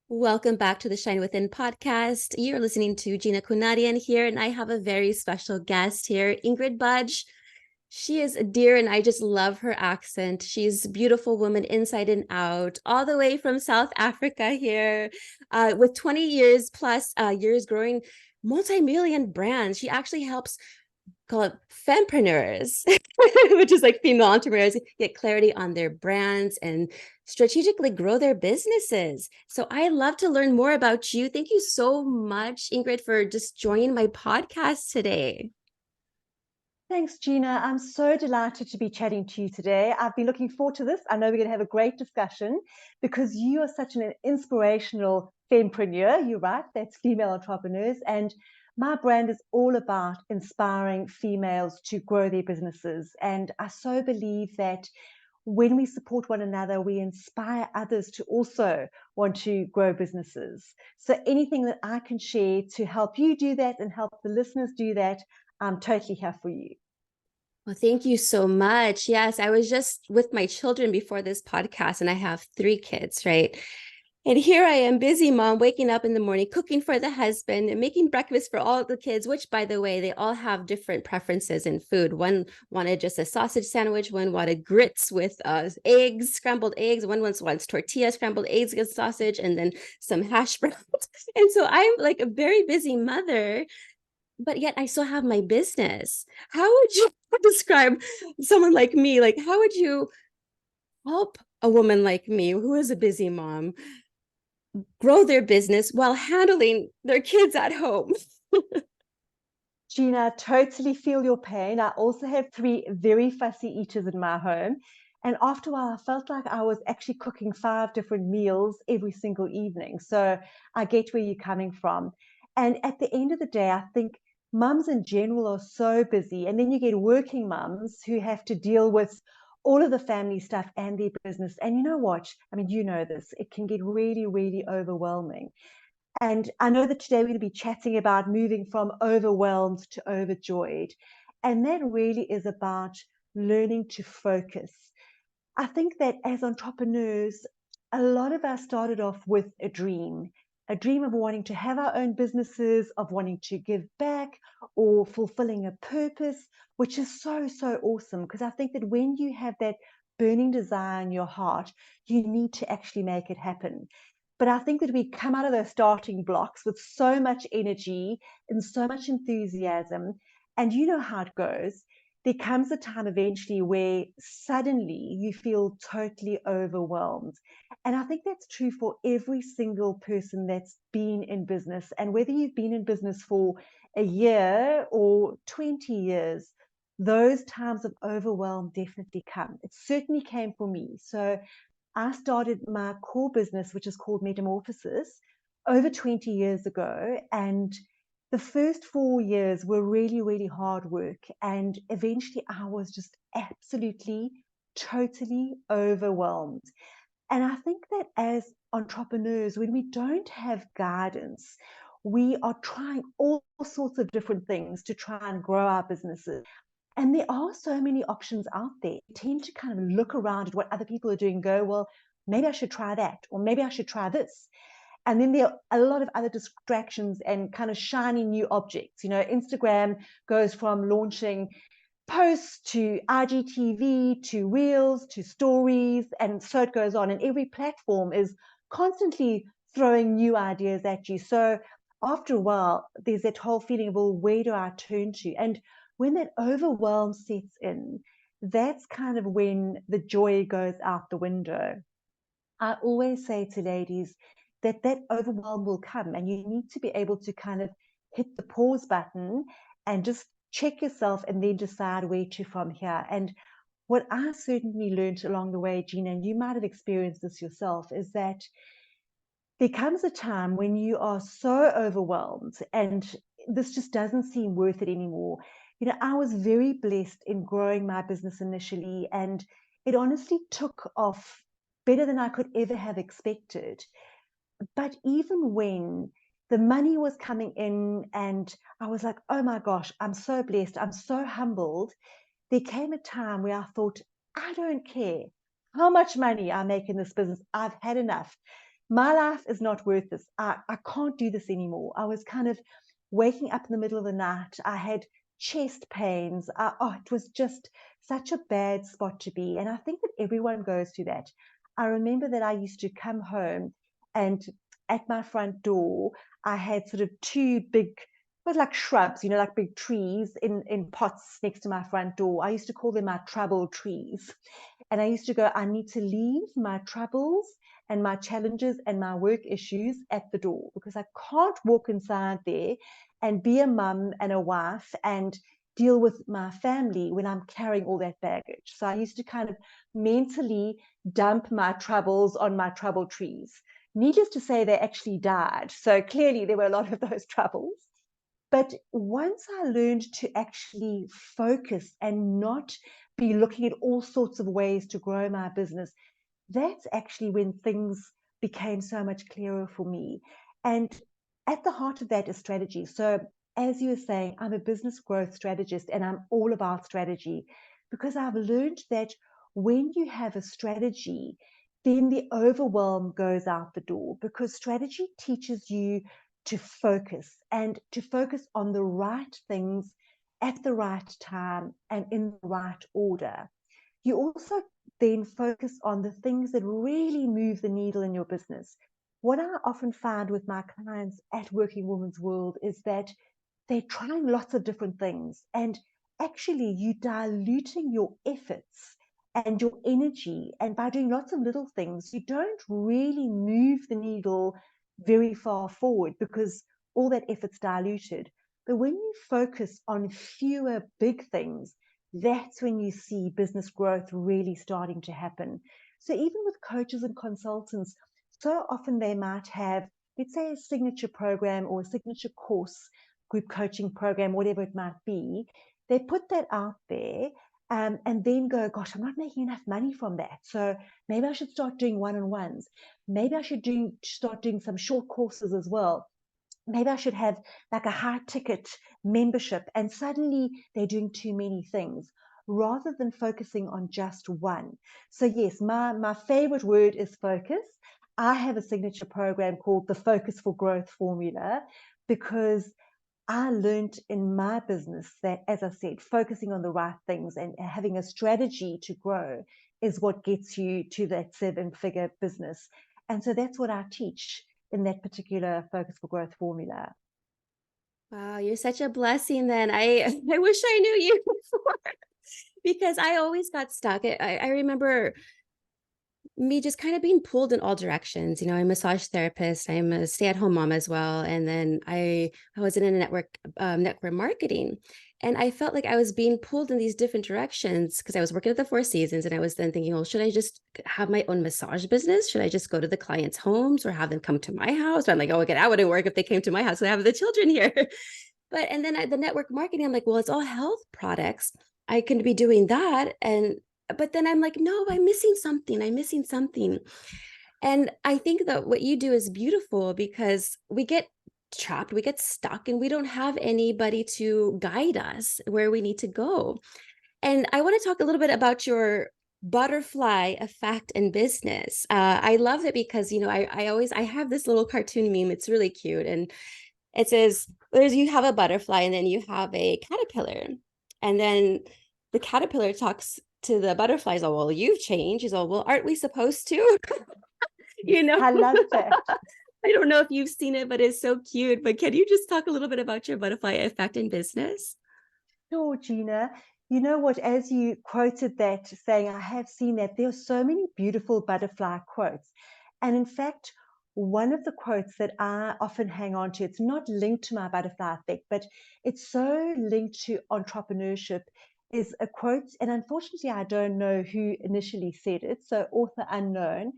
Welcome back to the Shine Within podcast. You're listening to Gina Kunadian here, and I have a very special guest here, Ingrid Budge. She is a dear, and I just love her accent. She's a beautiful woman inside and out, all the way from South Africa here, with 20 years plus years growing multi-million brands. She actually helps call it fempreneurs, which is like female entrepreneurs, get clarity on their brands and strategically grow their businesses. So I love to learn more about you. Thank you so much, Ingrid, for just joining my podcast today. Thanks, Gina. I'm so delighted to be chatting to you today. I've been looking forward to this. I know we're going to have a great discussion because you are such an inspirational fempreneur. You're right, that's female entrepreneurs. And my brand is all about inspiring females to grow their businesses. And I so believe that when we support one another, we inspire others to also want to grow businesses. So anything that I can share to help you do that and help the listeners do that, I'm totally here for you. Well, thank you so much. Yes, I was just with my children before this podcast, and I have 3 kids, right? And here I am, busy mom, waking up in the morning, cooking for the husband and making breakfast for all the kids, which, by the way, they all have different preferences in food. One wanted just a sausage sandwich, one wanted grits with eggs, scrambled eggs, one wants tortilla, scrambled eggs with sausage, and then some hash browns. And so I'm like a very busy mother, but yet I still have my business. How would you describe someone like me? Like, how would you help a woman like me who is a busy mom grow their business while handling their kids at home? Gina, totally feel your pain. I also have 3 very fussy eaters in my home. And after a while, I felt like I was actually cooking 5 different meals every single evening. So I get where you're coming from. And at the end of the day, I think mums in general are so busy. And then you get working mums who have to deal with all of the family stuff and their business. And you know what? I mean, you know this, it can get really, really overwhelming. And I know that today we're going to be chatting about moving from overwhelmed to overjoyed. And that really is about learning to focus. I think that as entrepreneurs, a lot of us started off with a dream of wanting to have our own businesses, of wanting to give back or fulfilling a purpose, which is so, so awesome. Because I think that when you have that burning desire in your heart, you need to actually make it happen. But I think that we come out of those starting blocks with so much energy and so much enthusiasm. And you know how it goes. There comes a time eventually where suddenly you feel totally overwhelmed. And I think that's true for every single person that's been in business. And whether you've been in business for a year or 20 years, those times of overwhelm definitely come. It certainly came for me. So I started my core business, which is called Metamorphosis, over 20 years ago. And the first 4 years were really, really hard work. And eventually I was just absolutely, totally overwhelmed. And I think that as entrepreneurs, when we don't have guidance, we are trying all sorts of different things to try and grow our businesses. And there are so many options out there. You tend to kind of look around at what other people are doing and go, well, maybe I should try that, or maybe I should try this. And then there are a lot of other distractions and kind of shiny new objects. You know, Instagram goes from launching posts to IGTV to reels to stories, and so it goes on. And every platform is constantly throwing new ideas at you. So after a while, there's that whole feeling of, well, where do I turn to? And when that overwhelm sets in, that's kind of when the joy goes out the window. I always say to ladies that that overwhelm will come and you need to be able to kind of hit the pause button and just check yourself and then decide where to from here. And what I certainly learned along the way, Gina, and you might have experienced this yourself, is that there comes a time when you are so overwhelmed and this just doesn't seem worth it anymore. You know, I was very blessed in growing my business initially, and it honestly took off better than I could ever have expected. But even when the money was coming in and I was like, oh my gosh, I'm so blessed, I'm so humbled, there came a time where I thought, I don't care how much money I make in this business, I've had enough. my life is not worth this. I can't do this anymore. I was kind of waking up in the middle of the night. I had chest pains. It was just such a bad spot to be. And I think that everyone goes through that. I remember that I used to come home, and at my front door, I had sort of two big, it was like shrubs, like big trees in pots next to my front door. I used to call them my trouble trees. And I used to go, I need to leave my troubles and my challenges and my work issues at the door, because I can't walk inside there and be a mum and a wife and deal with my family when I'm carrying all that baggage. So I used to kind of mentally dump my troubles on my trouble trees. Needless to say, they actually died. So clearly there were a lot of those troubles. But once I learned to actually focus and not be looking at all sorts of ways to grow my business, that's actually when things became so much clearer for me. And at the heart of that is strategy. So, as you were saying, I'm a business growth strategist, and I'm all about strategy, because I've learned that when you have a strategy, then the overwhelm goes out the door, because strategy teaches you to focus, and to focus on the right things at the right time and in the right order. You also then focus on the things that really move the needle in your business. What I often find with my clients at Working Women's World is that they're trying lots of different things, and actually you diluting your efforts and your energy, and by doing lots of little things you don't really move the needle very far forward, because all that effort's diluted. But when you focus on fewer big things, that's when you see business growth really starting to happen. So even with coaches and consultants, so often they might have, let's say, a signature program or a signature course, group coaching program, whatever it might be. They put that out there, and then go, gosh, I'm not making enough money from that. So maybe I should start doing one-on-ones. Maybe I should start doing some short courses as well. Maybe I should have like a high ticket membership. And suddenly they're doing too many things rather than focusing on just one. So yes, my favorite word is focus. I have a signature program called the Focus for Growth Formula, because I learned in my business that, as I said, focusing on the right things and having a strategy to grow is what gets you to that 7-figure business. And so that's what I teach in that particular Focus for Growth formula. Wow, you're such a blessing then. I I wish I knew you before, because I always got stuck. I remember me just kind of being pulled in all directions. I'm a massage therapist. I'm a stay-at-home mom as well. And then I was in a network marketing. And I felt like I was being pulled in these different directions because I was working at the Four Seasons, and I was then thinking, well, should I just have my own massage business? Should I just go to the clients' homes or have them come to my house? But I'm like, oh, okay, that wouldn't work if they came to my house. I have the children here. And then the network marketing, I'm like, well, it's all health products. I can be doing that. But then I'm like, no, I'm missing something. I'm missing something. And I think that what you do is beautiful, because we get trapped, we get stuck, and we don't have anybody to guide us where we need to go. And I want to talk a little bit about your butterfly effect in business. I love it because, I have this little cartoon meme. It's really cute. And it says, you have a butterfly and then you have a caterpillar. And then the caterpillar talks to the butterflies. Oh, well, you've changed. He's all, well, aren't we supposed to? you know, I love that. I don't know if you've seen it, but it's so cute. But can you just talk a little bit about your butterfly effect in business? Sure, Gina. You know what, as you quoted that, saying, I have seen that, there are so many beautiful butterfly quotes. And in fact, one of the quotes that I often hang on to, it's not linked to my butterfly effect, but it's so linked to entrepreneurship, is a quote. And unfortunately, I don't know who initially said it, so author unknown,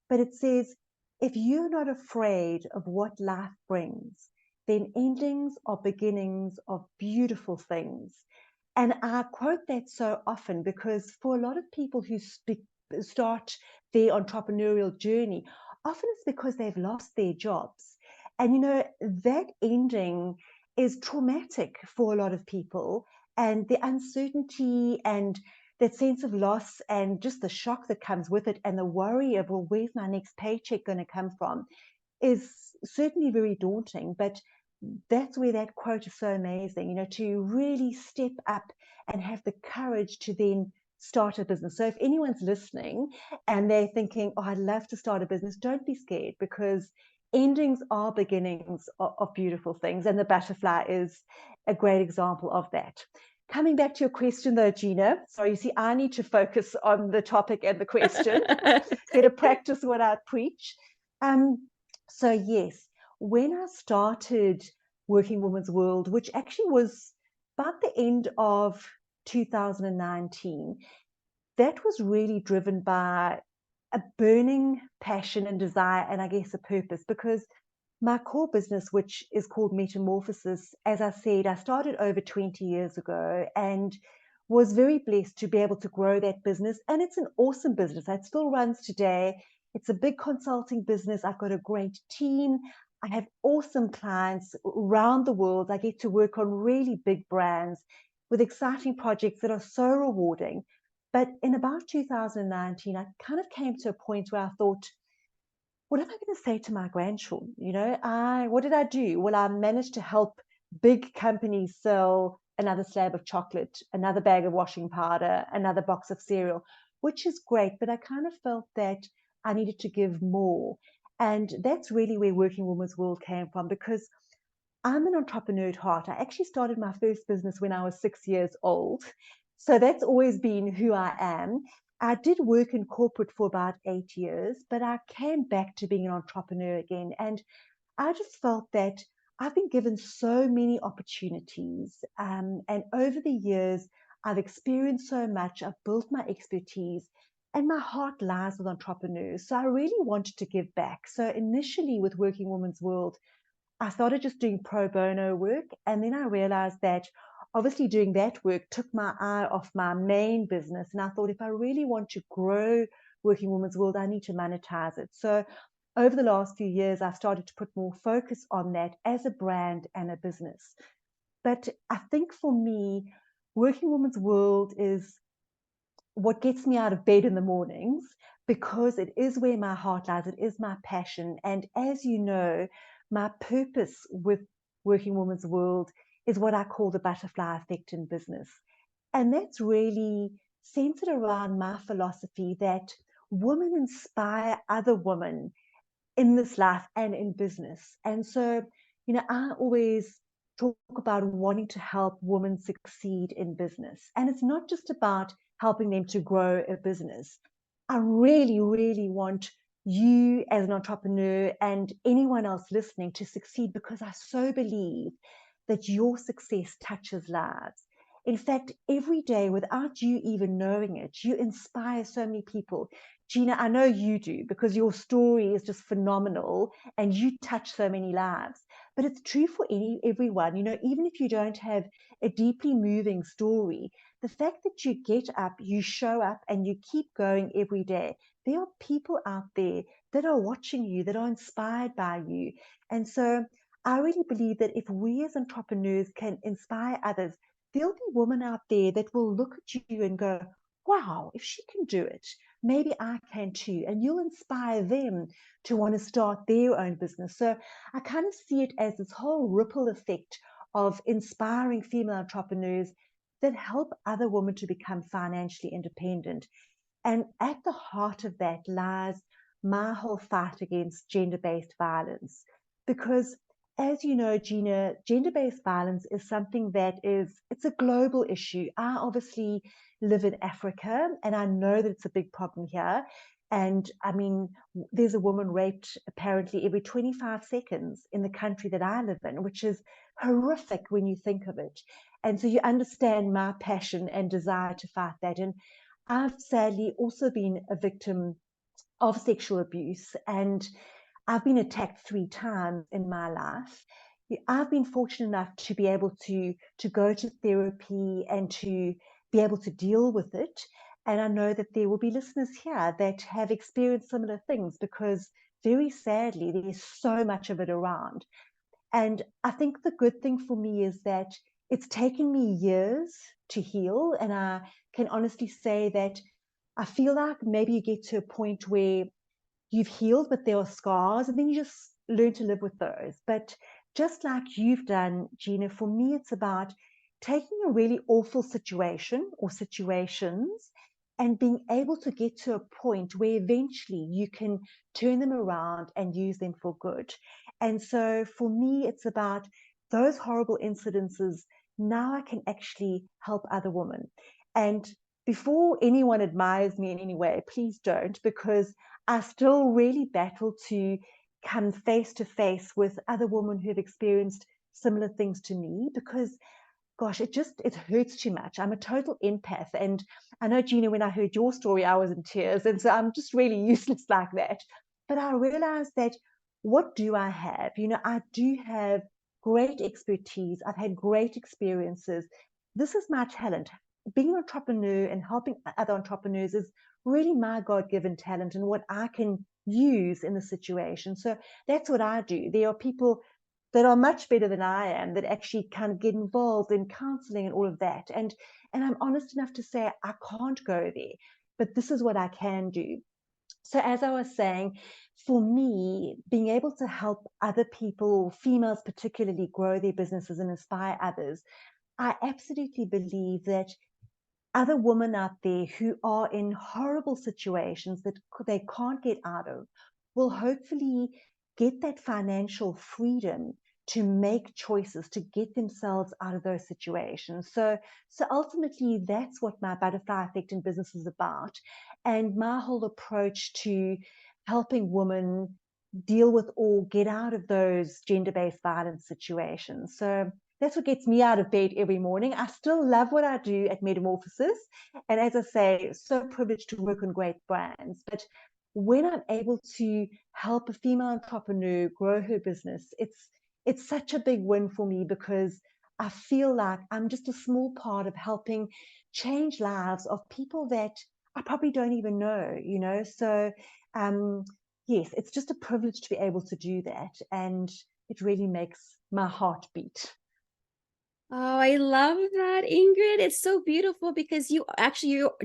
but it says, if you're not afraid of what life brings, then endings are beginnings of beautiful things. And I quote that so often because for a lot of people who start their entrepreneurial journey, often it's because they've lost their jobs. And, that ending is traumatic for a lot of people. And the uncertainty and that sense of loss and just the shock that comes with it and the worry of, well, where's my next paycheck going to come from, is certainly very daunting. But that's where that quote is so amazing, to really step up and have the courage to then start a business. So if anyone's listening and they're thinking, oh, I'd love to start a business, don't be scared, because endings are beginnings of beautiful things. And the butterfly is a great example of that. Coming back to your question though, Gina, so you see, I need to focus on the topic and the question. Better practice what I preach. So yes, when I started Working Women's World, which actually was about the end of 2019, that was really driven by a burning passion and desire, and I guess a purpose, because my core business, which is called Metamorphosis, as I said, I started over 20 years ago and was very blessed to be able to grow that business. And it's an awesome business. It still runs today. It's a big consulting business. I've got a great team. I have awesome clients around the world. I get to work on really big brands with exciting projects that are so rewarding. But in about 2019, I kind of came to a point where I thought, what am I going to say to my grandchildren? What did I do? Well, I managed to help big companies sell another slab of chocolate, another bag of washing powder, another box of cereal, which is great. But I kind of felt that I needed to give more. And that's really where Working Women's World came from, because I'm an entrepreneur at heart. I actually started my first business when I was 6 years old. So that's always been who I am. I did work in corporate for about 8 years, but I came back to being an entrepreneur again. And I just felt that I've been given so many opportunities. And over the years, I've experienced so much. I've built my expertise, and my heart lies with entrepreneurs. So I really wanted to give back. So initially with Working Women's World, I started just doing pro bono work. And then I realized that obviously doing that work took my eye off my main business. And I thought, if I really want to grow Working Women's World, I need to monetize it. So over the last few years, I've started to put more focus on that as a brand and a business. But I think for me, Working Women's World is what gets me out of bed in the mornings, because it is where my heart lies. It is my passion. And as you know, my purpose with Working Women's World is what I call the butterfly effect in business. And that's really centered around my philosophy that women inspire other women in this life and in business. And so, I always talk about wanting to help women succeed in business. And it's not just about helping them to grow a business. I really, really want you as an entrepreneur and anyone else listening to succeed, because I so believe that your success touches lives. In fact, every day, without you even knowing it, you inspire so many people. Gina, I know you do, because your story is just phenomenal and you touch so many lives. But it's true for everyone. Even if you don't have a deeply moving story, the fact that you get up, you show up, and you keep going every day, there are people out there that are watching you, that are inspired by you. And so I really believe that if we as entrepreneurs can inspire others, there'll be women out there that will look at you and go, wow, if she can do it, maybe I can too. And you'll inspire them to want to start their own business. So I kind of see it as this whole ripple effect of inspiring female entrepreneurs that help other women to become financially independent. And at the heart of that lies my whole fight against gender-based violence. Because as you know, Gina, gender-based violence is something it's a global issue. I obviously live in Africa, and I know that it's a big problem here. And I mean, there's a woman raped apparently every 25 seconds in the country that I live in, which is horrific when you think of it. And so you understand my passion and desire to fight that. And I've sadly also been a victim of sexual abuse, and I've been attacked 3 times in my life. I've been fortunate enough to be able to go to therapy and to be able to deal with it. And I know that there will be listeners here that have experienced similar things, because very sadly, there's so much of it around. And I think the good thing for me is that it's taken me years to heal, and I can honestly say that I feel like maybe you get to a point where you've healed, but there are scars, and then you just learn to live with those. But just like you've done, Gina, for me, it's about taking a really awful situation or situations and being able to get to a point where eventually you can turn them around and use them for good. And so for me, it's about those horrible incidences. Now I can actually help other women. And before anyone admires me in any way, please don't, because I still really battle to come face to face with other women who have experienced similar things to me, because gosh, it hurts too much. I'm a total empath. And I know, Gina, when I heard your story, I was in tears. And so I'm just really useless like that. But I realized that what do I have? I do have great expertise. I've had great experiences. This is my talent. Being an entrepreneur and helping other entrepreneurs is really my God-given talent and what I can use in the situation. So that's what I do. There are people that are much better than I am that actually kind of get involved in counseling and all of that. And I'm honest enough to say I can't go there, but this is what I can do. So as I was saying, for me, being able to help other people, females particularly, grow their businesses and inspire others, I absolutely believe that other women out there who are in horrible situations that they can't get out of will hopefully get that financial freedom to make choices to get themselves out of those situations. So ultimately, that's what my butterfly effect in business is about. And my whole approach to helping women deal with or get out of those gender-based violence situations. So that's what gets me out of bed every morning. I still love what I do at Metamorphosis. And as I say, so privileged to work on great brands. But when I'm able to help a female entrepreneur grow her business, it's such a big win for me, because I feel like I'm just a small part of helping change lives of people that I probably don't even know. So yes, it's just a privilege to be able to do that. And it really makes my heart beat. Oh, I love that, Ingrid. It's so beautiful because you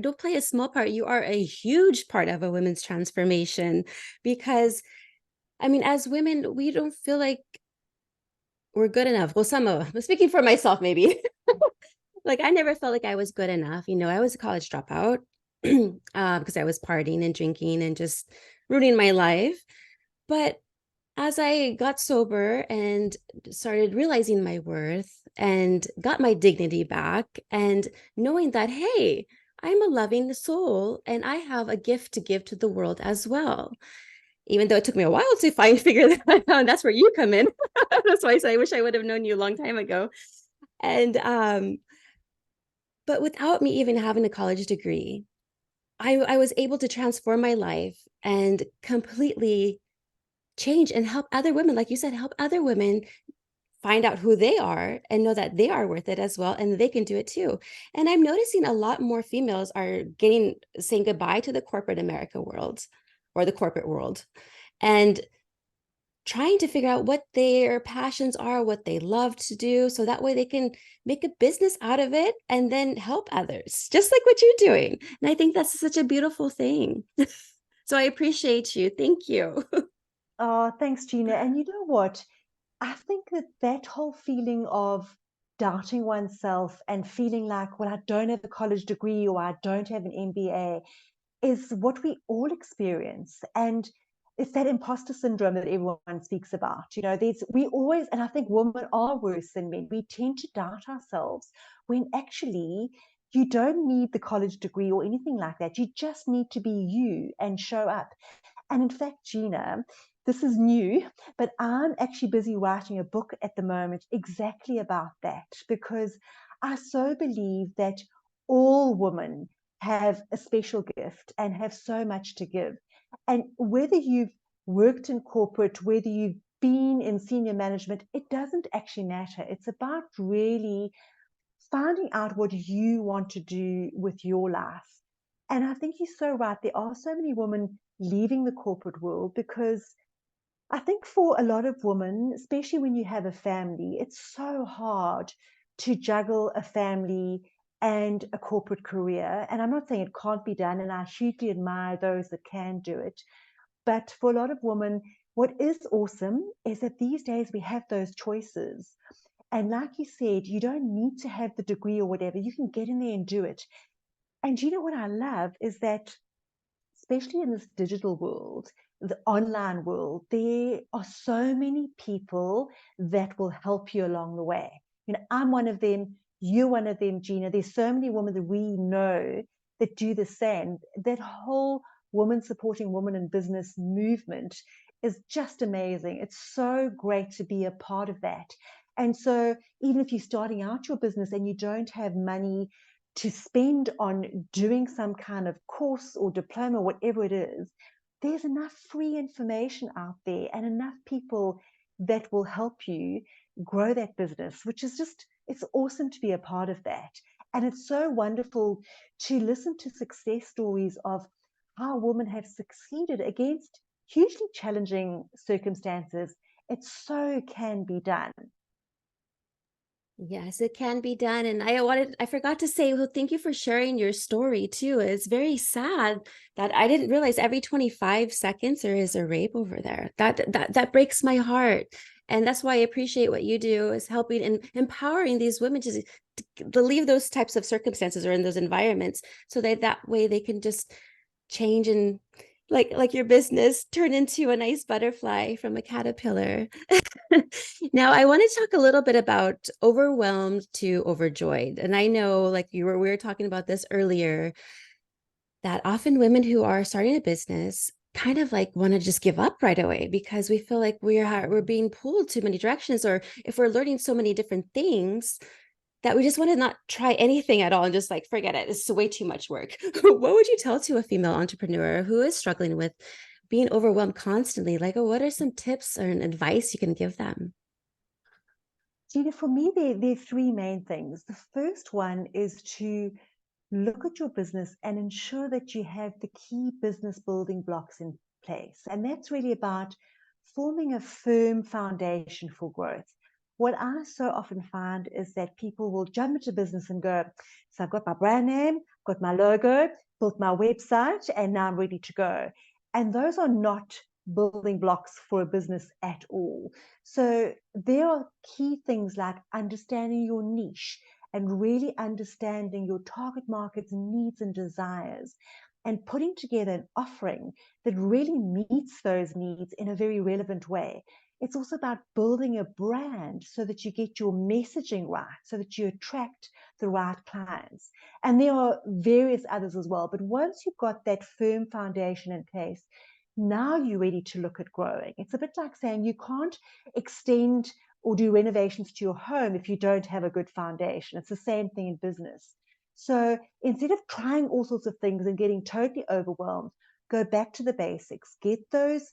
don't play a small part. You are a huge part of a women's transformation because, I mean, as women, we don't feel like we're good enough. Well, I'm speaking for myself, maybe. Like I never felt like I was good enough. I was a college dropout because I was partying and drinking and just ruining my life. But as I got sober and started realizing my worth and got my dignity back and knowing that, hey, I'm a loving soul and I have a gift to give to the world as well. Even though it took me a while to figure that out, and that's where you come in. That's why I say I wish I would have known you a long time ago. And but without me even having a college degree, I was able to transform my life and completely change and help other women, like you said, help other women find out who they are and know that they are worth it as well and they can do it too. And I'm noticing a lot more females are saying goodbye to the corporate America world or the corporate world and trying to figure out what their passions are, what they love to do, so that way they can make a business out of it and then help others, just like what you're doing. And I think that's such a beautiful thing. So I appreciate you. Thank you. Oh, thanks, Gina. And you know what? I think that whole feeling of doubting oneself and feeling like, well, I don't have a college degree or I don't have an MBA is what we all experience. And it's that imposter syndrome that everyone speaks about. We always, and I think women are worse than men. We tend to doubt ourselves when actually you don't need the college degree or anything like that. You just need to be you and show up. And in fact, Gina, this is new, but I'm actually busy writing a book at the moment exactly about that, because I so believe that all women have a special gift and have so much to give. And whether you've worked in corporate, whether you've been in senior management, it doesn't actually matter. It's about really finding out what you want to do with your life. And I think you're so right. There are so many women leaving the corporate world because I think for a lot of women, especially when you have a family, it's so hard to juggle a family and a corporate career. And I'm not saying it can't be done, and I hugely admire those that can do it. But for a lot of women, what is awesome is that these days we have those choices. And like you said, you don't need to have the degree or whatever. You can get in there and do it. And you know what I love is that, especially in this digital world, the online world, there are so many people that will help you along the way. You know, I'm one of them, you're one of them, Gina. There's so many women that we know that do the same. That whole woman supporting women in business movement is just amazing. It's so great to be a part of that. And so even if you're starting out your business and you don't have money to spend on doing some kind of course or diploma, whatever it is, there's enough free information out there and enough people that will help you grow that business, which is just, it's awesome to be a part of that. And it's so wonderful to listen to success stories of how women have succeeded against hugely challenging circumstances. It so can be done. Yes, it can be done. And I forgot to say, well, thank you for sharing your story too. It's very sad that I didn't realize every 25 seconds there is a rape over there. That breaks my heart. And that's why I appreciate what you do, is helping and empowering these women to leave those types of circumstances or in those environments, so that way they can just change and, like your business, turn into a nice butterfly from a caterpillar. Now, I want to talk a little bit about overwhelmed to overjoyed. And I know, like we were talking about this earlier, that often women who are starting a business kind of like want to just give up right away because we feel like we're being pulled too many directions, or if we're learning so many different things that we just want to not try anything at all and just like forget it. It's way too much work. What would you tell to a female entrepreneur who is struggling with being overwhelmed constantly? Like, what are some tips or advice you can give them? Gina, for me, there are three main things. The first one is to look at your business and ensure that you have the key business building blocks in place. And that's really about forming a firm foundation for growth. What I so often find is that people will jump into business and go, so I've got my brand name, got my logo, built my website, and now I'm ready to go. And those are not building blocks for a business at all. So there are key things like understanding your niche and really understanding your target market's needs and desires, and putting together an offering that really meets those needs in a very relevant way. It's also about building a brand so that you get your messaging right, so that you attract the right clients. And there are various others as well. But once you've got that firm foundation in place, now you're ready to look at growing. It's a bit like saying you can't extend or do renovations to your home if you don't have a good foundation. It's the same thing in business. So instead of trying all sorts of things and getting totally overwhelmed, go back to the basics, get those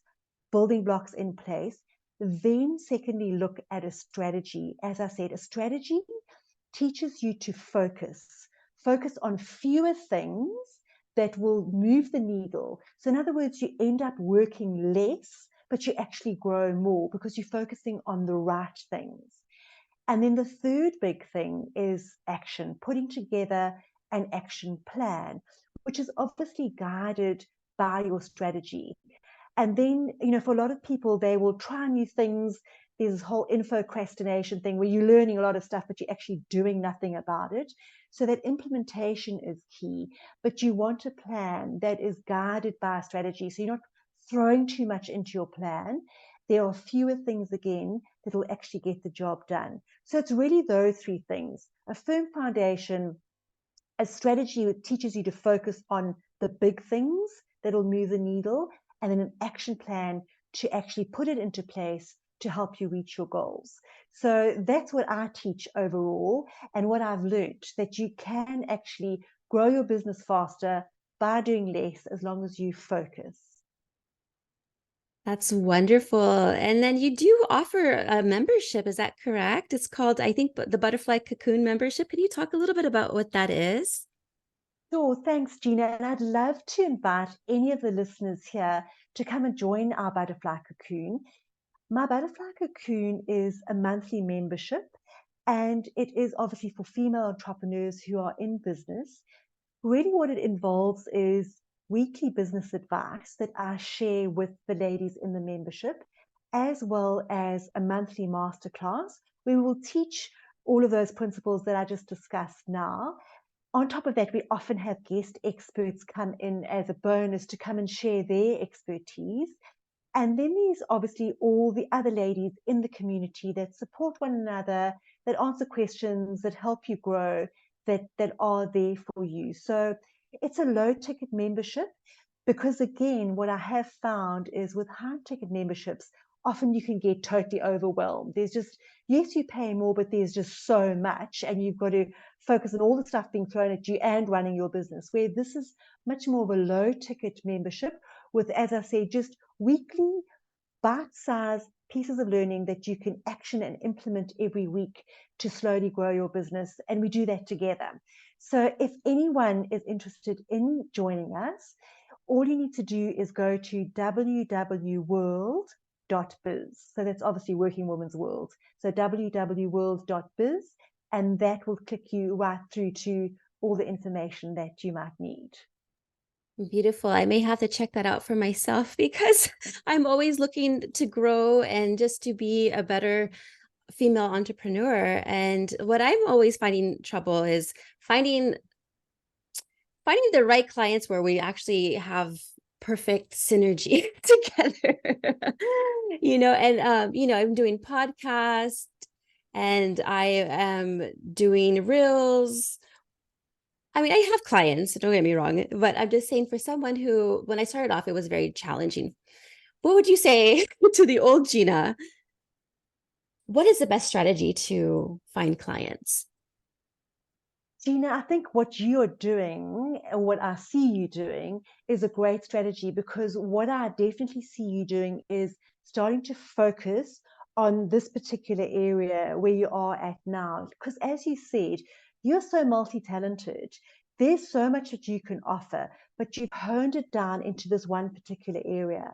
building blocks in place. Then, secondly, look at a strategy. As I said, a strategy teaches you to focus on fewer things that will move the needle. So, in other words, you end up working less, but you actually grow more because you're focusing on the right things. And then the third big thing is action, putting together an action plan, which is obviously guided by your strategy. And then, for a lot of people, they will try new things. There's this whole infocrastination thing where you're learning a lot of stuff, but you're actually doing nothing about it. So that implementation is key, but you want a plan that is guided by a strategy. So you're not throwing too much into your plan. There are fewer things, again, that will actually get the job done. So it's really those three things: a firm foundation, a strategy that teaches you to focus on the big things that will move the needle, and then an action plan to actually put it into place to help you reach your goals. So that's what I teach overall, and what I've learned, that you can actually grow your business faster by doing less as long as you focus. That's wonderful. And then you do offer a membership, is that correct? It's called, I think, the Butterfly Cocoon membership. Can you talk a little bit about what that is? Sure, thanks, Gina. And I'd love to invite any of the listeners here to come and join our Butterfly Cocoon. My Butterfly Cocoon is a monthly membership, And it is obviously for female entrepreneurs who are in business. Really, what it involves is weekly business advice that I share with the ladies in the membership, as well as a monthly masterclass where we will teach all of those principles that I just discussed now. On top of that, we often have guest experts come in as a bonus to come and share their expertise. And then there's obviously all the other ladies in the community that support one another, that answer questions, that help you grow, that are there for you. So it's a low ticket membership because, again, what I have found is with high ticket memberships, often you can get totally overwhelmed. There's just, yes, you pay more, but there's just so much, and you've got to focus on all the stuff being thrown at you and running your business. Where this is much more of a low ticket membership with, as I said, just weekly bite-sized pieces of learning that you can action and implement every week to slowly grow your business. And we do that together. So if anyone is interested in joining us, all you need to do is go to www.world.biz. So that's obviously Working Women's World. So www.world.biz, and that will click you right through to all the information that you might need. Beautiful. I may have to check that out for myself because I'm always looking to grow and just to be a better female entrepreneur. And what I'm always finding trouble is finding the right clients where we actually have perfect synergy together. I'm doing podcasts and I am doing reels. I mean, I have clients, don't get me wrong, but I'm just saying for someone who, when I started off, it was very challenging. What would you say to the old Gina? What is the best strategy to find clients? Gina, I think what you're doing and what I see you doing is a great strategy, because what I definitely see you doing is starting to focus on this particular area where you are at now. Because as you said, you're so multi-talented. There's so much that you can offer, but you've honed it down into this one particular area.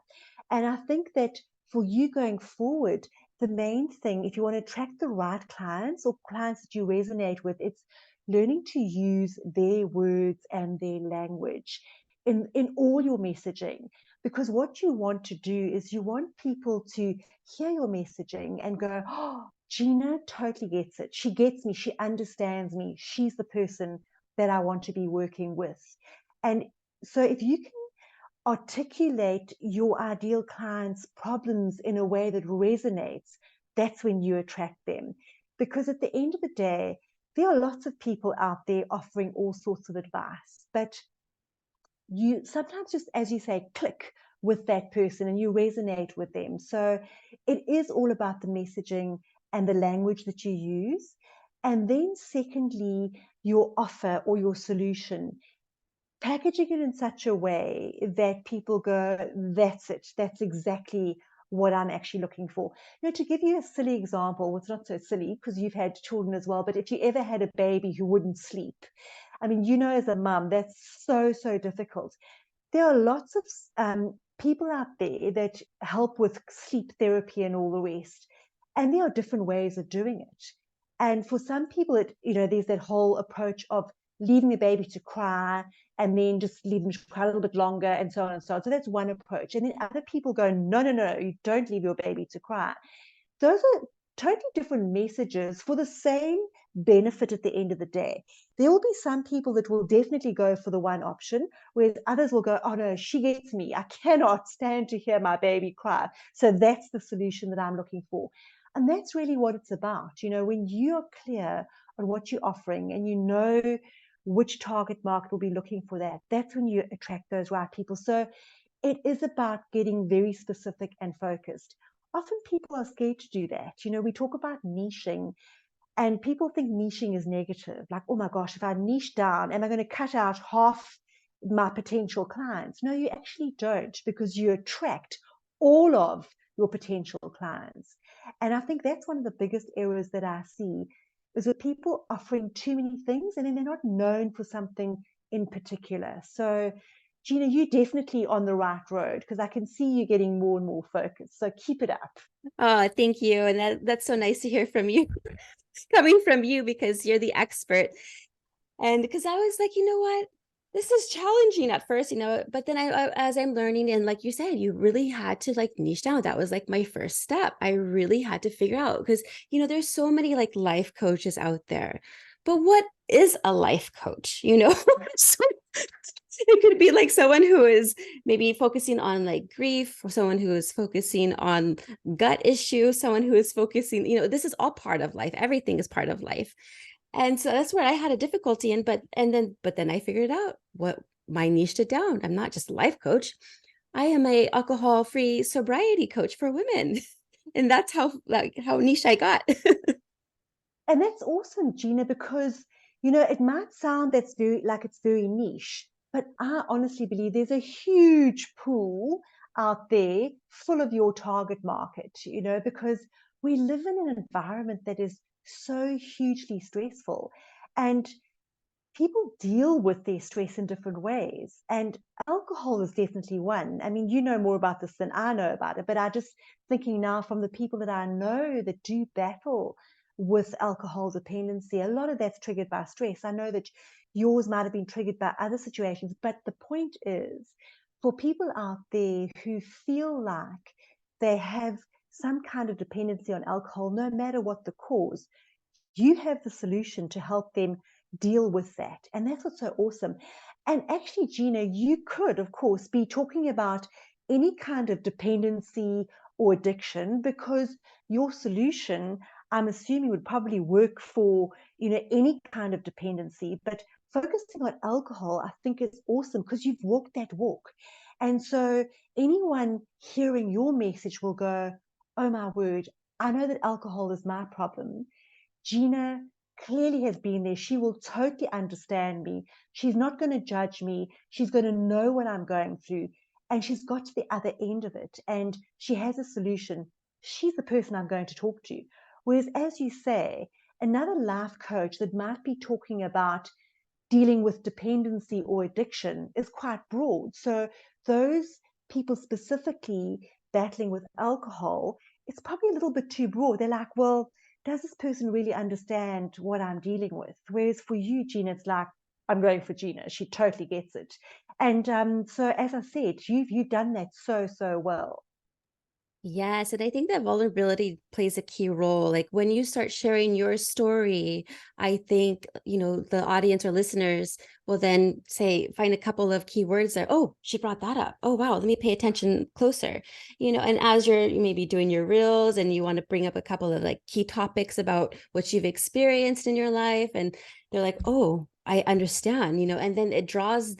And I think that for you going forward, the main thing, if you want to attract the right clients or clients that you resonate with, it's learning to use their words and their language in all your messaging. Because what you want to do is you want people to hear your messaging and go, oh, Gina totally gets it. She gets me. She understands me. She's the person that I want to be working with. And so if you can articulate your ideal client's problems in a way that resonates, that's when you attract them. Because at the end of the day, there are lots of people out there offering all sorts of advice, but you sometimes just, as you say, click with that person and you resonate with them. So it is all about the messaging and the language that you use. And then secondly, your offer or your solution, packaging it in such a way that people go, that's it, that's exactly what I'm actually looking for. To give you a silly example, it's not so silly because you've had children as well, but if you ever had a baby who wouldn't sleep, I mean, as a mum, that's so, so difficult. There are lots of people out there that help with sleep therapy and all the rest. And there are different ways of doing it. And for some people, there's that whole approach of leaving the baby to cry and then just leave them to cry a little bit longer and so on and so on. So that's one approach. And then other people go, no, no, no, you don't leave your baby to cry. Those are totally different messages for the same benefit at the end of the day. There will be some people that will definitely go for the one option, whereas others will go, oh no, she gets me. I cannot stand to hear my baby cry. So that's the solution that I'm looking for. And that's really what it's about. When you're clear on what you're offering and you know which target market will be looking for that, that's when you attract those right people. So it is about getting very specific and focused. Often people are scared to do that. We talk about niching and people think niching is negative. Like, oh my gosh, if I niche down, am I going to cut out half my potential clients? No, you actually don't, because you attract all of your potential clients. And I think that's one of the biggest errors that I see is with people offering too many things and then they're not known for something in particular. So Gina, you're definitely on the right road because I can see you getting more and more focused. So keep it up. Oh, thank you. And that's so nice to hear from you. coming from you because you're the expert. And because I was like, you know what? This is challenging at first, but then as I'm learning, and like you said, you really had to like niche down. That was like my first step. I really had to figure out because, there's so many like life coaches out there. But what is a life coach? So it could be like someone who is maybe focusing on like grief, or someone who is focusing on gut issues, someone who is focusing, this is all part of life. Everything is part of life. And so that's where I had a difficulty in, but then I figured out what my niche it down. I'm not just a life coach. I am a alcohol-free sobriety coach for women. And that's how niche I got. And that's awesome, Gina, because it might sound it's very niche, but I honestly believe there's a huge pool out there full of your target market, because we live in an environment that is so hugely stressful. And people deal with their stress in different ways. And alcohol is definitely one. I mean, you know more about this than I know about it, but I just thinking now from the people that I know that do battle with alcohol dependency, a lot of that's triggered by stress. I know that yours might have been triggered by other situations, but the point is for people out there who feel like they have some kind of dependency on alcohol, no matter what the cause, you have the solution to help them deal with that. And that's what's so awesome. And actually, Gina, you could, of course, be talking about any kind of dependency or addiction, because your solution, I'm assuming, would probably work for, any kind of dependency. But focusing on alcohol, I think is awesome because you've walked that walk. And so anyone hearing your message will go, oh my word, I know that alcohol is my problem. Gina clearly has been there. She will totally understand me. She's not going to judge me. She's going to know what I'm going through. And she's got to the other end of it. And she has a solution. She's the person I'm going to talk to. Whereas, as you say, another life coach that might be talking about dealing with dependency or addiction is quite broad. So, those people specifically battling with alcohol, it's probably a little bit too broad. They're like, well, does this person really understand what I'm dealing with? Whereas for you, Gina, it's like, I'm going for Gina. She totally gets it. And so, as I said, you've done that so well. Yes, and I think that vulnerability plays a key role. Like when you start sharing your story, I think, the audience or listeners will then find a couple of keywords that, oh, she brought that up. Oh, wow, let me pay attention closer. And as you're maybe doing your reels and you want to bring up a couple of like key topics about what you've experienced in your life, and they're like, oh, I understand, and then it draws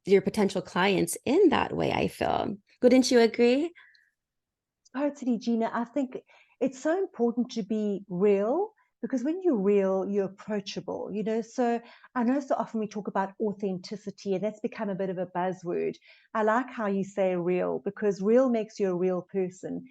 your potential clients in that way, I feel. Wouldn't you agree? Totally, Gina. I think it's so important to be real, because when you're real, you're approachable, So I know so often we talk about authenticity, and that's become a bit of a buzzword. I like how you say real, because real makes you a real person.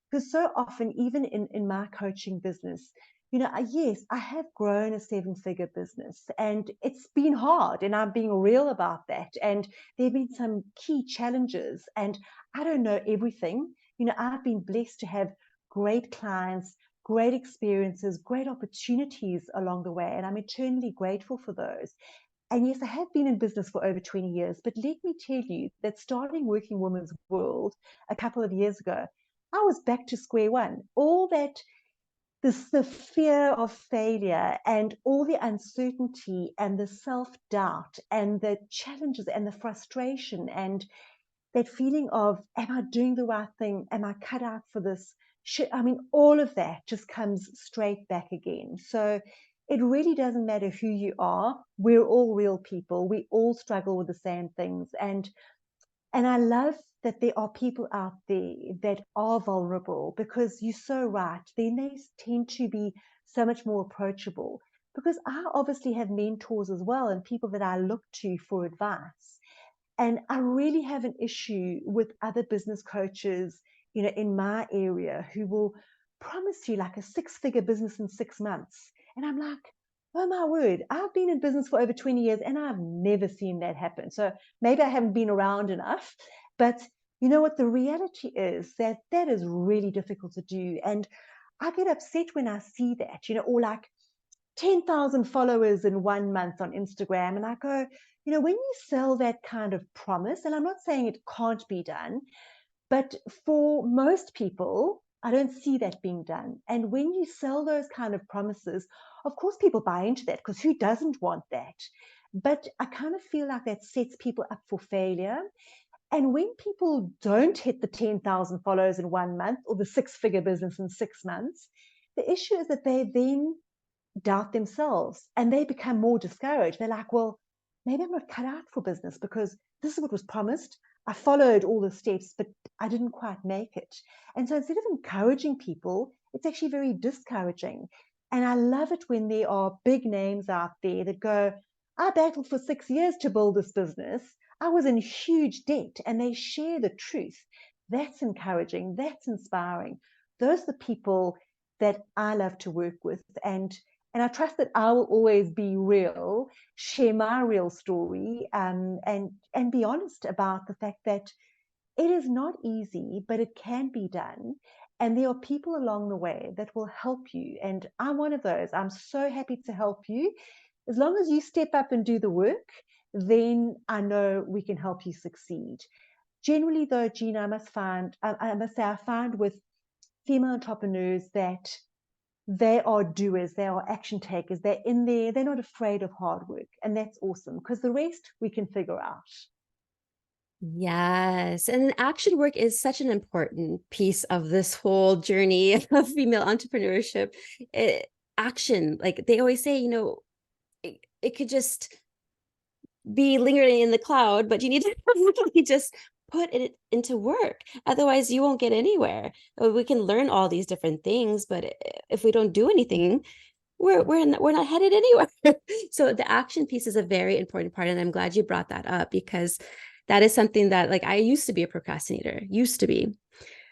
Because so often, even in my coaching business, yes, I have grown a seven-figure business, and it's been hard, and I'm being real about that. And there have been some key challenges, and I don't know everything. I've been blessed to have great clients, great experiences, great opportunities along the way, and I'm eternally grateful for those. And yes, I have been in business for over 20 years, but let me tell you that starting Working Women's World a couple of years ago, I was back to square one. All that, the fear of failure and all the uncertainty and the self-doubt and the challenges and the frustration and that feeling of, am I doing the right thing? Am I cut out for this? All of that just comes straight back again. So it really doesn't matter who you are. We're all real people. We all struggle with the same things. And I love that there are people out there that are vulnerable, because you're so right. Then they tend to be so much more approachable, because I obviously have mentors as well and people that I look to for advice. And I really have an issue with other business coaches, in my area who will promise you like a six-figure business in 6 months. And I'm like, oh my word, I've been in business for over 20 years and I've never seen that happen. So maybe I haven't been around enough. But you know what? The reality is that that is really difficult to do. And I get upset when I see that, or like 10,000 followers in 1 month on Instagram. And I go, when you sell that kind of promise, and I'm not saying it can't be done, but for most people, I don't see that being done. And when you sell those kind of promises, of course, people buy into that because who doesn't want that? But I kind of feel like that sets people up for failure. And when people don't hit the 10,000 followers in 1 month or the six-figure business in 6 months, the issue is that they then doubt themselves and they become more discouraged. They're like, well, maybe I'm not cut out for business because this is what was promised. I followed all the steps, but I didn't quite make it. And so instead of encouraging people, it's actually very discouraging. And I love it when there are big names out there that go, I battled for 6 years to build this business. I was in huge debt, and they share the truth. That's encouraging. That's inspiring. Those are the people that I love to work with. And I trust that I will always be real, share my real story, and be honest about the fact that it is not easy, but it can be done. And there are people along the way that will help you. And I'm one of those. I'm so happy to help you. As long as you step up and do the work, then I know we can help you succeed. Generally, though, Gina, I must say, I find with female entrepreneurs that they are doers, they are action takers, they're in there, they're not afraid of hard work. And that's awesome because the rest we can figure out. Yes. And action work is such an important piece of this whole journey of female entrepreneurship. Action, like they always say, it could just be lingering in the cloud, but you need to really just put it into work. Otherwise, you won't get anywhere. We can learn all these different things, but if we don't do anything, we're not headed anywhere. So the action piece is a very important part, and I'm glad you brought that up because that is something that, like, I used to be a procrastinator, used to be.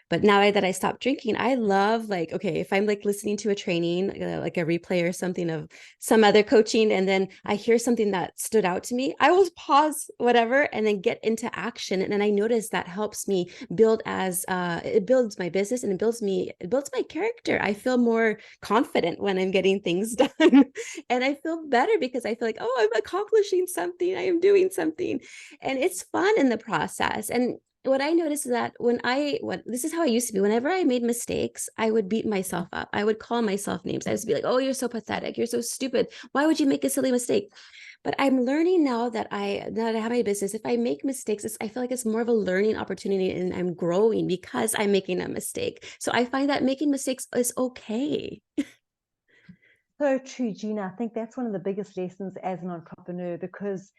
But now that I stopped drinking, I love, like, okay, if I'm like listening to a training, like a replay or something of some other coaching, and then I hear something that stood out to me, I will pause whatever and then get into action. And then I notice that helps me build it builds my business, and it builds my character. I feel more confident when I'm getting things done. And I feel better because I feel like, oh, I'm accomplishing something. I am doing something. And it's fun in the process. And what I noticed is that this is how I used to be. Whenever I made mistakes, I would beat myself up. I would call myself names. I would be like, oh, you're so pathetic. You're so stupid. Why would you make a silly mistake? But I'm learning now that I have my business. If I make mistakes, I feel like it's more of a learning opportunity, and I'm growing because I'm making a mistake. So I find that making mistakes is okay. So true, Gina. I think that's one of the biggest lessons as an entrepreneur, because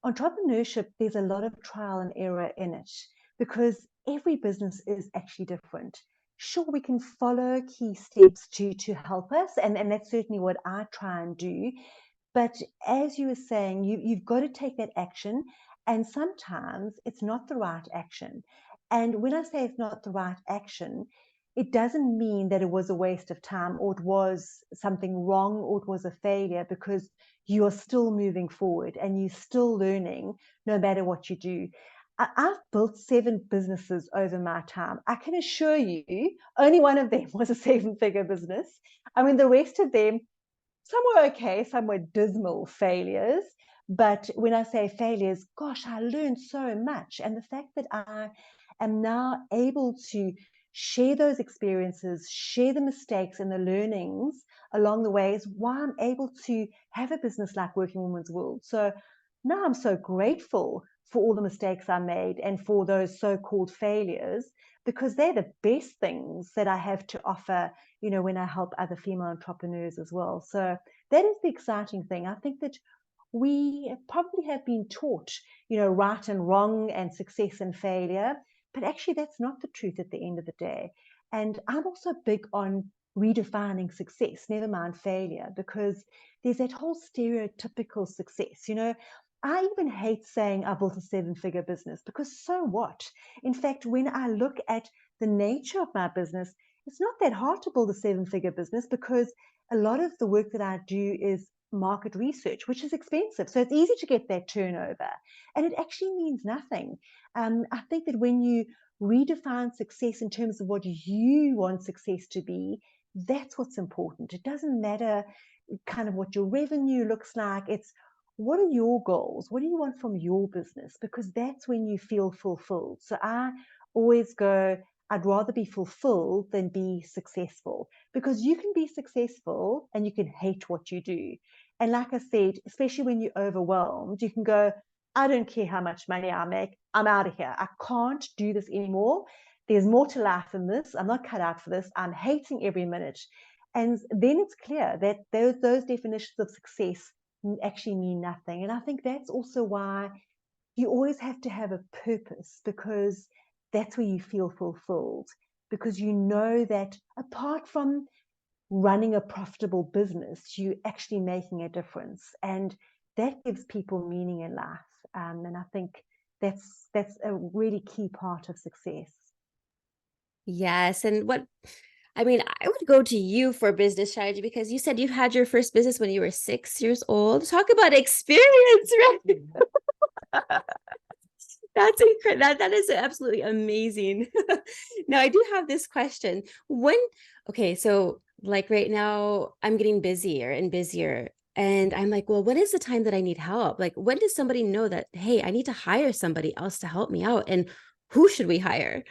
entrepreneurship, there's a lot of trial and error in it because every business is actually different. Sure, we can follow key steps to help us, and that's certainly what I try and do. But as you were saying, you've got to take that action, and sometimes it's not the right action. And when I say it's not the right action, it doesn't mean that it was a waste of time or it was something wrong or it was a failure, because you are still moving forward and you're still learning no matter what you do. I've built 7 businesses over my time. I can assure you, only one of them was a 7-figure business. I mean, the rest of them, some were okay, some were dismal failures. But when I say failures, gosh, I learned so much. And the fact that I am now able to share those experiences, share the mistakes and the learnings along the way is why I'm able to have a business like Working Women's World. So now I'm so grateful for all the mistakes I made and for those so-called failures, because they're the best things that I have to offer, when I help other female entrepreneurs as well. So that is the exciting thing. I think that we probably have been taught, right and wrong and success and failure, but actually that's not the truth at the end of the day. And I'm also big on redefining success, never mind failure, because there's that whole stereotypical success. I even hate saying I built a 7-figure business, because so what? In fact, when I look at the nature of my business, it's not that hard to build a 7-figure business, because a lot of the work that I do is market research, which is expensive. So it's easy to get that turnover. And it actually means nothing. I think that when you redefine success in terms of what you want success to be, That's what's important. It doesn't matter kind of what your revenue looks like. It's what are your goals? What do you want from your business? Because that's when you feel fulfilled. So I always go, I'd rather be fulfilled than be successful, because you can be successful and you can hate what you do. And like I said, especially when you're overwhelmed, you can go, I don't care how much money I make. I'm out of here. I can't do this anymore. There's more to life than this. I'm not cut out for this. I'm hating every minute. And then it's clear that those definitions of success actually mean nothing. And I think that's also why you always have to have a purpose, because that's where you feel fulfilled, because you know that apart from running a profitable business, you're actually making a difference. And that gives people meaning in life. And I think that's a really key part of success. Yes. And I mean, I would go to you for business strategy because you said you had your first business when you were 6 years old. Talk about experience, right? That's incredible. That is absolutely amazing. Now, I do have this question. Okay, so like right now, I'm getting busier and busier. And I'm like, well, when is the time that I need help? Like, when does somebody know that, hey, I need to hire somebody else to help me out? And who should we hire?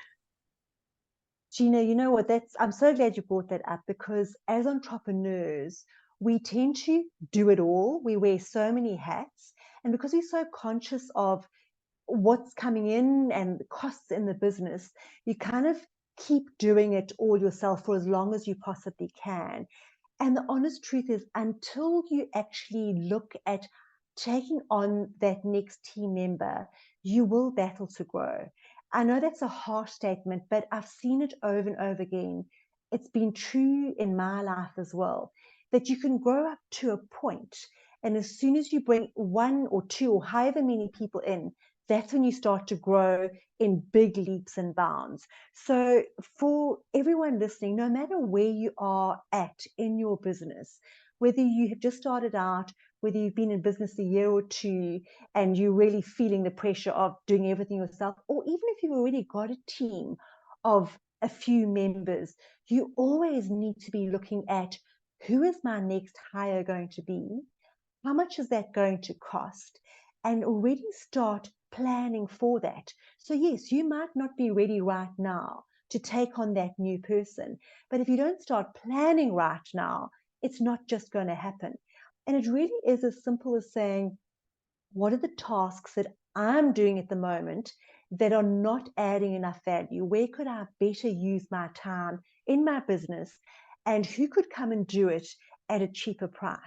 Gina, you know what? I'm so glad you brought that up, because as entrepreneurs, we tend to do it all. We wear so many hats. And because we're so conscious of what's coming in and the costs in the business, you kind of keep doing it all yourself for as long as you possibly can. And the honest truth is, until you actually look at taking on that next team member, you will battle to grow. I know that's a harsh statement, but I've seen it over and over again. It's been true in my life as well, that you can grow up to a point, and as soon as you bring one or two or however many people in, that's when you start to grow in big leaps and bounds. So, for everyone listening, no matter where you are at in your business, whether you have just started out, whether you've been in business a year or two, and you're really feeling the pressure of doing everything yourself, or even if you've already got a team of a few members, you always need to be looking at, who is my next hire going to be? How much is that going to cost? And already start planning for that. So, yes, you might not be ready right now to take on that new person, but if you don't start planning right now, it's not just going to happen. And it really is as simple as saying, what are the tasks that I'm doing at the moment that are not adding enough value? Where could I better use my time in my business? And who could come and do it at a cheaper price?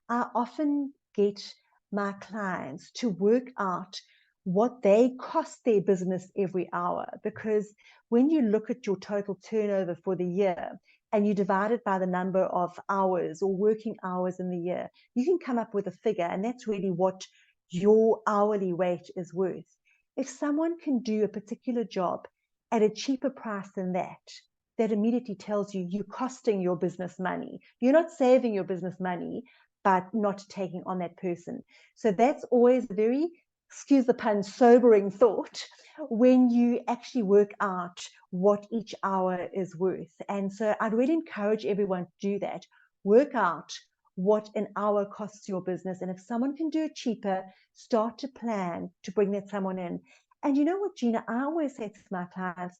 I often get my clients to work out what they cost their business every hour, because when you look at your total turnover for the year and you divide it by the number of hours or working hours in the year, you can come up with a figure, and that's really what your hourly rate is worth. If someone can do a particular job at a cheaper price than that, that immediately tells you you're costing your business money. You're not saving your business money, but not taking on that person. So that's always a very, excuse the pun, sobering thought when you actually work out what each hour is worth. And so I'd really encourage everyone to do that. Work out what an hour costs your business. And if someone can do it cheaper, start to plan to bring that someone in. And you know what, Gina, I always say to my clients,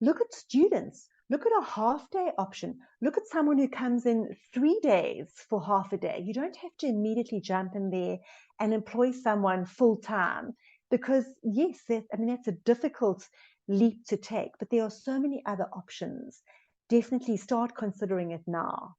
look at students, look at a half day option, look at someone who comes in 3 days for half a day. You don't have to immediately jump in there and employ someone full time, because yes, that's a difficult leap to take, but there are so many other options. Definitely start considering it now.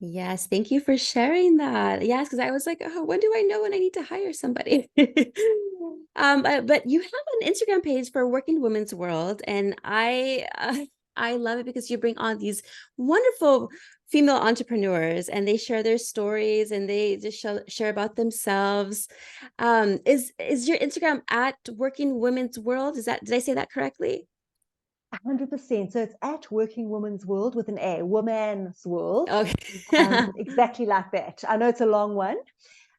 Yes, thank you for sharing that. Yes, because I was like, oh, when do I know when I need to hire somebody? But you have an Instagram page for Working Women's World, and I love it because you bring on these wonderful female entrepreneurs, and they share their stories and they just share about themselves. Is your Instagram at Working Women's World? Did I say that correctly? 100%. So it's at Working Women's World with an A, Woman's World. Okay. Exactly like that. I know it's a long one.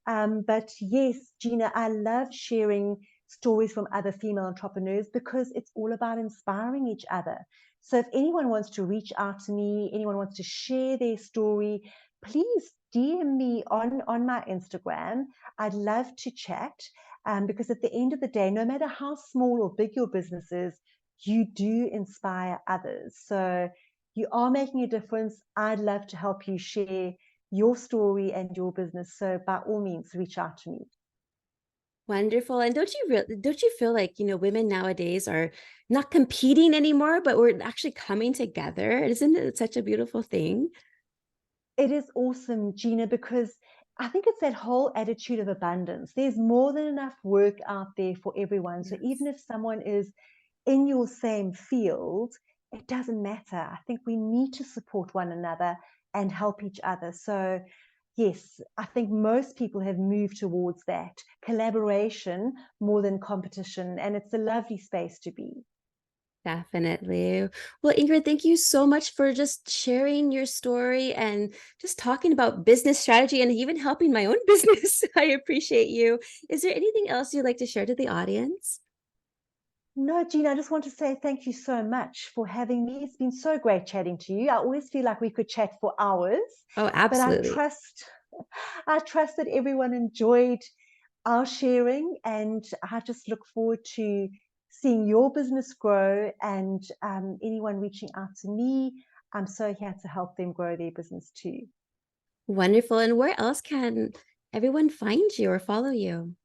But yes, Gina, I love sharing stories from other female entrepreneurs, because it's all about inspiring each other. So if anyone wants to reach out to me, anyone wants to share their story, please DM me on my Instagram. I'd love to chat, because at the end of the day, no matter how small or big your business is, you do inspire others. So you are making a difference. I'd love to help you share your story and your business. So by all means, reach out to me. Wonderful. And don't you feel like, women nowadays are not competing anymore, but we're actually coming together? Isn't it such a beautiful thing? It is awesome, Gina, because I think it's that whole attitude of abundance. There's more than enough work out there for everyone. So even Yes. if someone is in your same field, it doesn't matter. I think we need to support one another and help each other. So yes, I think most people have moved towards that collaboration more than competition. And it's a lovely space to be. Definitely. Well, Ingrid, thank you so much for just sharing your story and just talking about business strategy and even helping my own business. I appreciate you. Is there anything else you'd like to share to the audience? No, Gina, I just want to say thank you so much for having me. It's been so great chatting to you. I always feel like we could chat for hours, Oh, but I absolutely. trust I trust that everyone enjoyed our sharing, and I just look forward to seeing your business grow and anyone reaching out to me. I'm so here to help them grow their business too. Wonderful. And where else can everyone find you or follow you?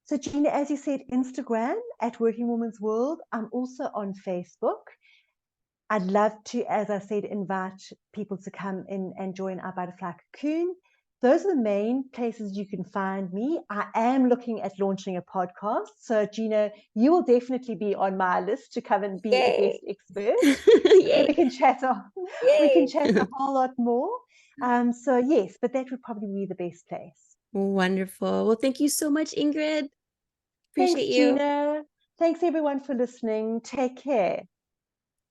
So, Gina, as you said, Instagram at Working Woman's World. I'm also on Facebook. I'd love to, as I said, invite people to come in and join our butterfly cocoon. Those are the main places you can find me. I am looking at launching a podcast. So, Gina, you will definitely be on my list to come and be a Yay. guest expert. So Yay. we can Yay. chat a whole lot more. So yes, but that would probably be the best place. Wonderful. Well, thank you so much, Ingrid. Thanks, Appreciate you. Gina. Thanks everyone for listening. Take care.